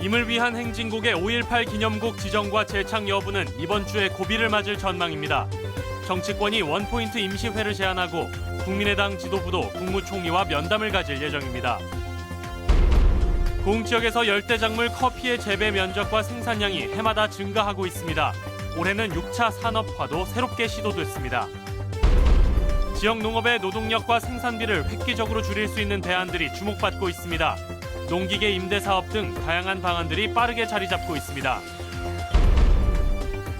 임을 위한 행진곡의 5.18 기념곡 지정과 재창 여부는 이번 주에 고비를 맞을 전망입니다. 정치권이 원포인트 임시회를 제안하고 국민의당 지도부도 국무총리와 면담을 가질 예정입니다. 고흥 지역에서 열대작물 커피의 재배 면적과 생산량이 해마다 증가하고 있습니다. 올해는 6차 산업화도 새롭게 시도됐습니다. 지역 농업의 노동력과 생산비를 획기적으로 줄일 수 있는 대안들이 주목받고 있습니다. 농기계 임대 사업 등 다양한 방안들이 빠르게 자리 잡고 있습니다.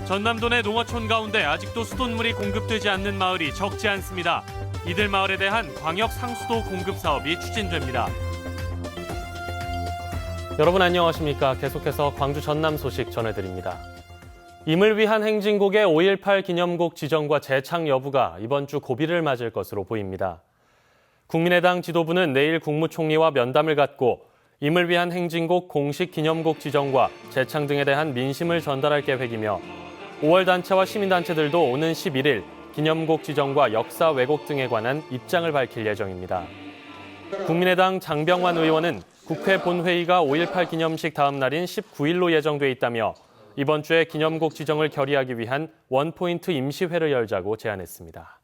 전남도 내 농어촌 가운데 아직도 수돗물이 공급되지 않는 마을이 적지 않습니다. 이들 마을에 대한 광역 상수도 공급 사업이 추진됩니다. 여러분 안녕하십니까? 계속해서 광주 전남 소식 전해드립니다. 임을 위한 행진곡의 5.18 기념곡 지정과 재창 여부가 이번 주 고비를 맞을 것으로 보입니다. 국민의당 지도부는 내일 국무총리와 면담을 갖고 임을 위한 행진곡 공식 기념곡 지정과 재창 등에 대한 민심을 전달할 계획이며 5월 단체와 시민단체들도 오는 11일 기념곡 지정과 역사 왜곡 등에 관한 입장을 밝힐 예정입니다. 국민의당 장병완 의원은 국회 본회의가 5.18 기념식 다음 날인 19일로 예정돼 있다며 이번 주에 기념곡 지정을 결의하기 위한 원포인트 임시회를 열자고 제안했습니다.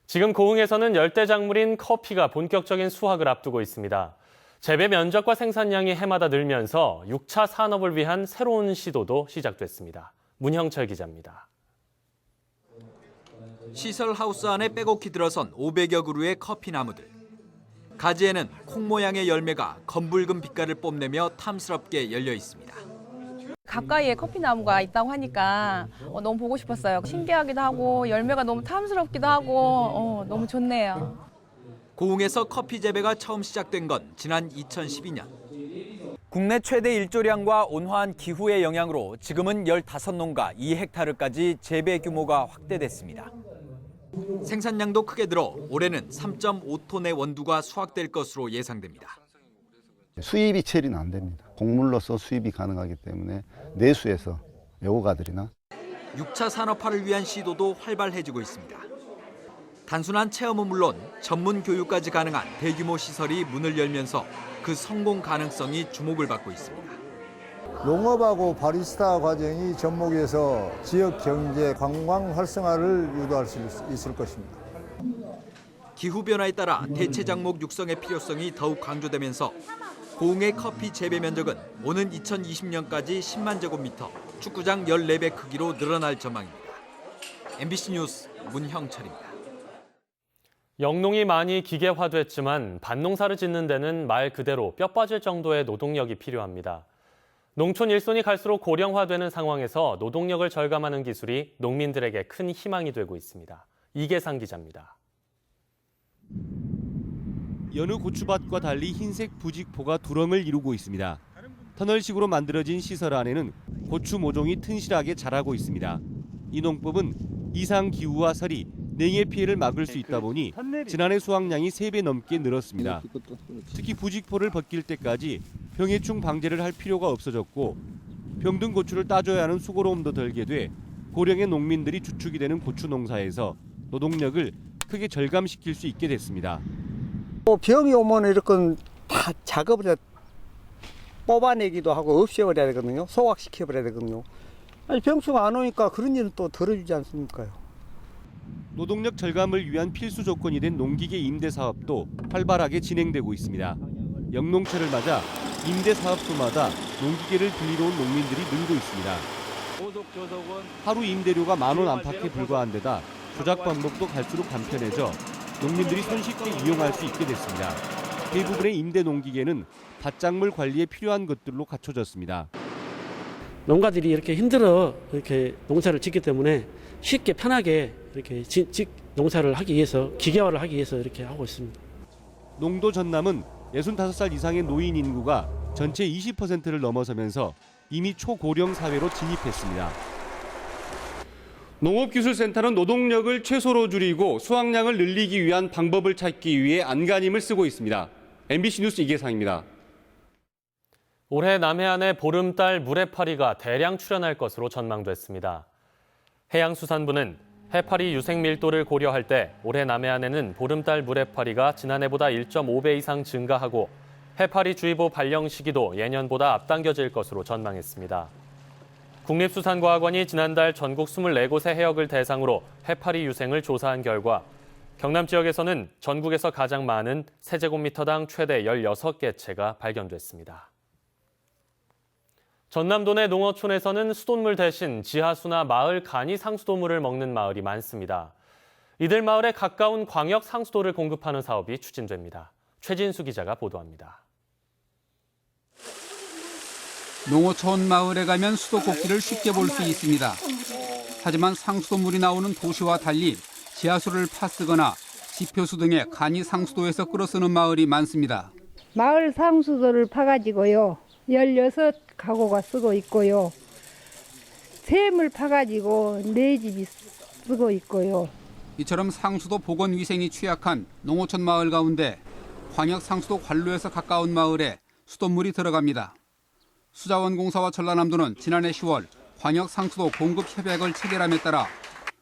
지금 고흥에서는 열대작물인 커피가 본격적인 수확을 앞두고 있습니다. 재배 면적과 생산량이 해마다 늘면서 6차 산업을 위한 새로운 시도도 시작됐습니다. 문형철 기자입니다. 시설 하우스 안에 빼곡히 들어선 500여 그루의 커피 나무들. 가지에는 콩 모양의 열매가 검붉은 빛깔을 뽐내며 탐스럽게 열려 있습니다. 가까이에 커피 나무가 있다고 하니까 너무 보고 싶었어요. 신기하기도 하고 열매가 너무 탐스럽기도 하고 너무 좋네요. 고흥에서 커피 재배가 처음 시작된 건 지난 2012년. 국내 최대 일조량과 온화한 기후의 영향으로 지금은 15농가 2헥타르까지 재배 규모가 확대됐습니다. 생산량도 크게 늘어 올해는 3.5톤의 원두가 수확될 것으로 예상됩니다. 수입이 처리는 안 됩니다. 곡물로서 수입이 가능하기 때문에 내수에서 애호가들이나 6차 산업화를 위한 시도도 활발해지고 있습니다. 단순한 체험은 물론 전문 교육까지 가능한 대규모 시설이 문을 열면서 그 성공 가능성이 주목을 받고 있습니다. 농업하고 바리스타 과정이 접목해서 지역 경제, 관광 활성화를 유도할 수 있을 것입니다. 기후변화에 따라 대체 작목 육성의 필요성이 더욱 강조되면서 고흥의 커피 재배 면적은 오는 2020년까지 10만 제곱미터, 축구장 14배 크기로 늘어날 전망입니다. MBC 뉴스 문형철입니다. 영농이 많이 기계화됐지만 밭농사를 짓는 데는 말 그대로 뼈 빠질 정도의 노동력이 필요합니다. 농촌 일손이 갈수록 고령화되는 상황에서 노동력을 절감하는 기술이 농민들에게 큰 희망이 되고 있습니다. 이계상 기자입니다. 여느 고추밭과 달리 흰색 부직포가 두렁을 이루고 있습니다. 터널식으로 만들어진 시설 안에는 고추 모종이 튼실하게 자라고 있습니다. 이 농법은 이상 기후와 설이 냉해 피해를 막을 수 있다 보니 지난해 수확량이 3배 넘게 늘었습니다. 특히 부직포를 벗길 때까지 병해충 방제를 할 필요가 없어졌고 병든 고추를 따줘야 하는 수고로움도 덜게 돼 고령의 농민들이 주축이 되는 고추 농사에서 노동력을 크게 절감시킬 수 있게 됐습니다. 병이 오면 이렇게 다 작업을 뽑아내기도 하고 없애버려야 되거든요. 소각시켜버려야 되거든요. 아니 병충 안 오니까 그런 일은 또 덜어주지 않습니까요? 노동력 절감을 위한 필수 조건이 된 농기계 임대 사업도 활발하게 진행되고 있습니다. 영농철을 맞아 임대 사업소마다 농기계를 빌리러 온 농민들이 늘고 있습니다. 하루 임대료가 10,000원 안팎에 불과한 데다 조작 방법도 갈수록 간편해져 농민들이 손쉽게 이용할 수 있게 됐습니다. 대부분의 임대 농기계는 밭작물 관리에 필요한 것들로 갖춰졌습니다. 농가들이 이렇게 힘들어 이렇게 농사를 짓기 때문에 쉽게 편하게 이렇게 농사를 하기 위해서 기계화를 하기 위해서 이렇게 하고 있습니다. 농도 전남은 65살 이상의 노인 인구가 전체 20%를 넘어서면서 이미 초고령 사회로 진입했습니다. 농업기술센터는 노동력을 최소로 줄이고 수확량을 늘리기 위한 방법을 찾기 위해 안간힘을 쓰고 있습니다. MBC 뉴스 이계상입니다. 올해 남해안에 보름달 물해파리가 대량 출현할 것으로 전망됐습니다. 해양수산부는 해파리 유생 밀도를 고려할 때 올해 남해안에는 보름달 물해파리가 지난해보다 1.5배 이상 증가하고 해파리주의보 발령 시기도 예년보다 앞당겨질 것으로 전망했습니다. 국립수산과학원이 지난달 전국 24곳의 해역을 대상으로 해파리 유생을 조사한 결과 경남 지역에서는 전국에서 가장 많은 세제곱미터당 최대 16개 채가 발견됐습니다. 전남도 내 농어촌에서는 수돗물 대신 지하수나 마을 간이 상수도물을 먹는 마을이 많습니다. 이들 마을에 가까운 광역 상수도를 공급하는 사업이 추진됩니다. 최진수 기자가 보도합니다. 농어촌 마을에 가면 수도꼭지를 쉽게 볼 수 있습니다. 하지만 상수도물이 나오는 도시와 달리 지하수를 파쓰거나 지표수 등의 간이 상수도에서 끌어쓰는 마을이 많습니다. 마을 상수도를 파가지고요. 16가구가 쓰고 있고요. 샘을 파가지고 4집이 쓰고 있고요. 이처럼 상수도 보건 위생이 취약한 농어촌 마을 가운데 광역 상수도 관로에서 가까운 마을에 수돗물이 들어갑니다. 수자원공사와 전라남도는 지난해 10월 광역 상수도 공급 협약을 체결함에 따라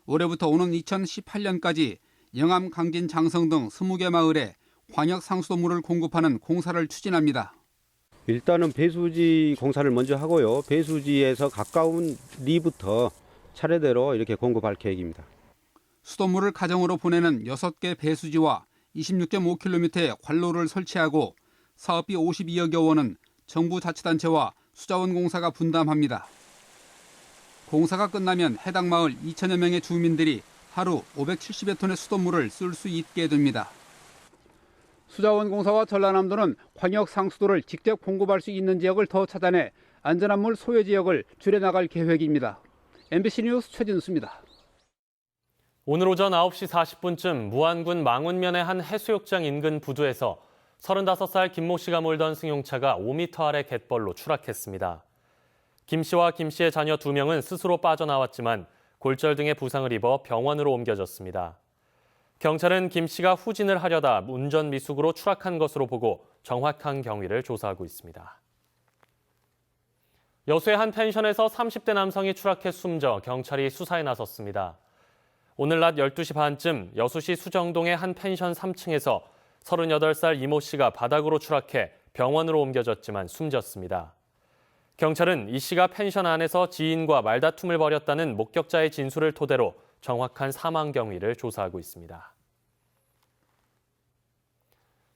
올해부터 오는 2018년까지 영암, 강진, 장성 등 20개 마을에 광역 상수도물을 공급하는 공사를 추진합니다. 일단은 배수지 공사를 먼저 하고요. 배수지에서 가까운 리부터 차례대로 이렇게 공급할 계획입니다. 수돗물을 가정으로 보내는 6개 배수지와 26.5km의 관로를 설치하고 사업비 52억여 원은 정부 자치단체와 수자원공사가 분담합니다. 공사가 끝나면 해당 마을 2천여 명의 주민들이 하루 570여 톤의 수돗물을 쓸 수 있게 됩니다. 수자원공사와 전라남도는 광역 상수도를 직접 공급할 수 있는 지역을 더 찾아내 안전한 물 소외 지역을 줄여나갈 계획입니다. MBC 뉴스 최진수입니다. 오늘 오전 9시 40분쯤 무안군 망운면의 한 해수욕장 인근 부두에서 35살 김모 씨가 몰던 승용차가 5m 아래 갯벌로 추락했습니다. 김 씨와 김 씨의 자녀 2명은 스스로 빠져나왔지만 골절 등의 부상을 입어 병원으로 옮겨졌습니다. 경찰은 김 씨가 후진을 하려다 운전 미숙으로 추락한 것으로 보고 정확한 경위를 조사하고 있습니다. 여수의 한 펜션에서 30대 남성이 추락해 숨져 경찰이 수사에 나섰습니다. 오늘 낮 12시 반쯤 여수시 수정동의 한 펜션 3층에서 38살 이모 씨가 바닥으로 추락해 병원으로 옮겨졌지만 숨졌습니다. 경찰은 이 씨가 펜션 안에서 지인과 말다툼을 벌였다는 목격자의 진술을 토대로 정확한 사망 경위를 조사하고 있습니다.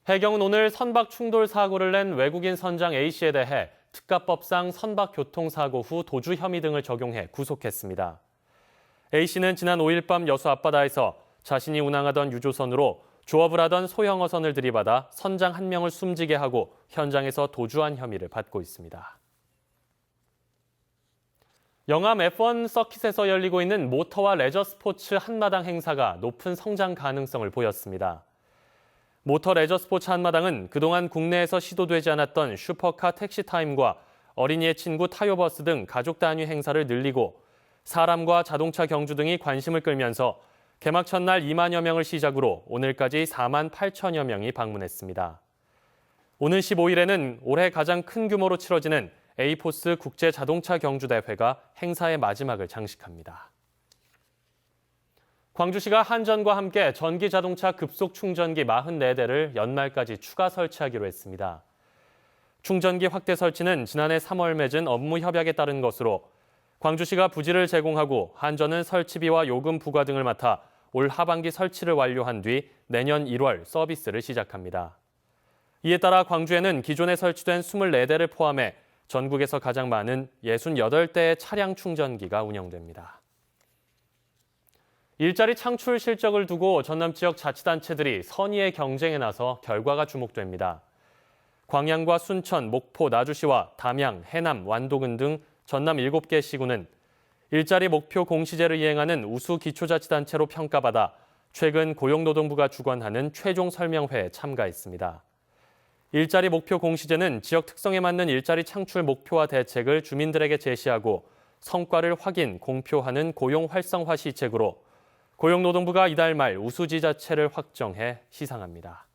해경은 오늘 선박 충돌 사고를 낸 외국인 선장 A씨에 대해 특가법상 선박 교통사고 후 도주 혐의 등을 적용해 구속했습니다. A씨는 지난 5일 밤 여수 앞바다에서 자신이 운항하던 유조선으로 조업을 하던 소형 어선을 들이받아 선장 1명을 숨지게 하고 현장에서 도주한 혐의를 받고 있습니다. 영암 F1 서킷에서 열리고 있는 모터와 레저 스포츠 한마당 행사가 높은 성장 가능성을 보였습니다. 모터 레저 스포츠 한마당은 그동안 국내에서 시도되지 않았던 슈퍼카 택시타임과 어린이의 친구 타요버스 등 가족 단위 행사를 늘리고 사람과 자동차 경주 등이 관심을 끌면서 개막 첫날 2만여 명을 시작으로 오늘까지 4만 8천여 명이 방문했습니다. 오는 15일에는 올해 가장 큰 규모로 치러지는 에이포스 국제 자동차 경주 대회가 행사의 마지막을 장식합니다. 광주시가 한전과 함께 전기 자동차 급속 충전기 44대를 연말까지 추가 설치하기로 했습니다. 충전기 확대 설치는 지난해 3월 맺은 업무 협약에 따른 것으로 광주시가 부지를 제공하고 한전은 설치비와 요금 부과 등을 맡아 올 하반기 설치를 완료한 뒤 내년 1월 서비스를 시작합니다. 이에 따라 광주에는 기존에 설치된 24대를 포함해 전국에서 가장 많은 68대의 차량 충전기가 운영됩니다. 일자리 창출 실적을 두고 전남 지역 자치단체들이 선의의 경쟁에 나서 결과가 주목됩니다. 광양과 순천, 목포, 나주시와 담양, 해남, 완도군 등 전남 7개 시군은 일자리 목표 공시제를 이행하는 우수 기초자치단체로 평가받아 최근 고용노동부가 주관하는 최종 설명회에 참가했습니다. 일자리 목표 공시제는 지역 특성에 맞는 일자리 창출 목표와 대책을 주민들에게 제시하고 성과를 확인, 공표하는 고용 활성화 시책으로 고용노동부가 이달 말 우수지자체를 확정해 시상합니다.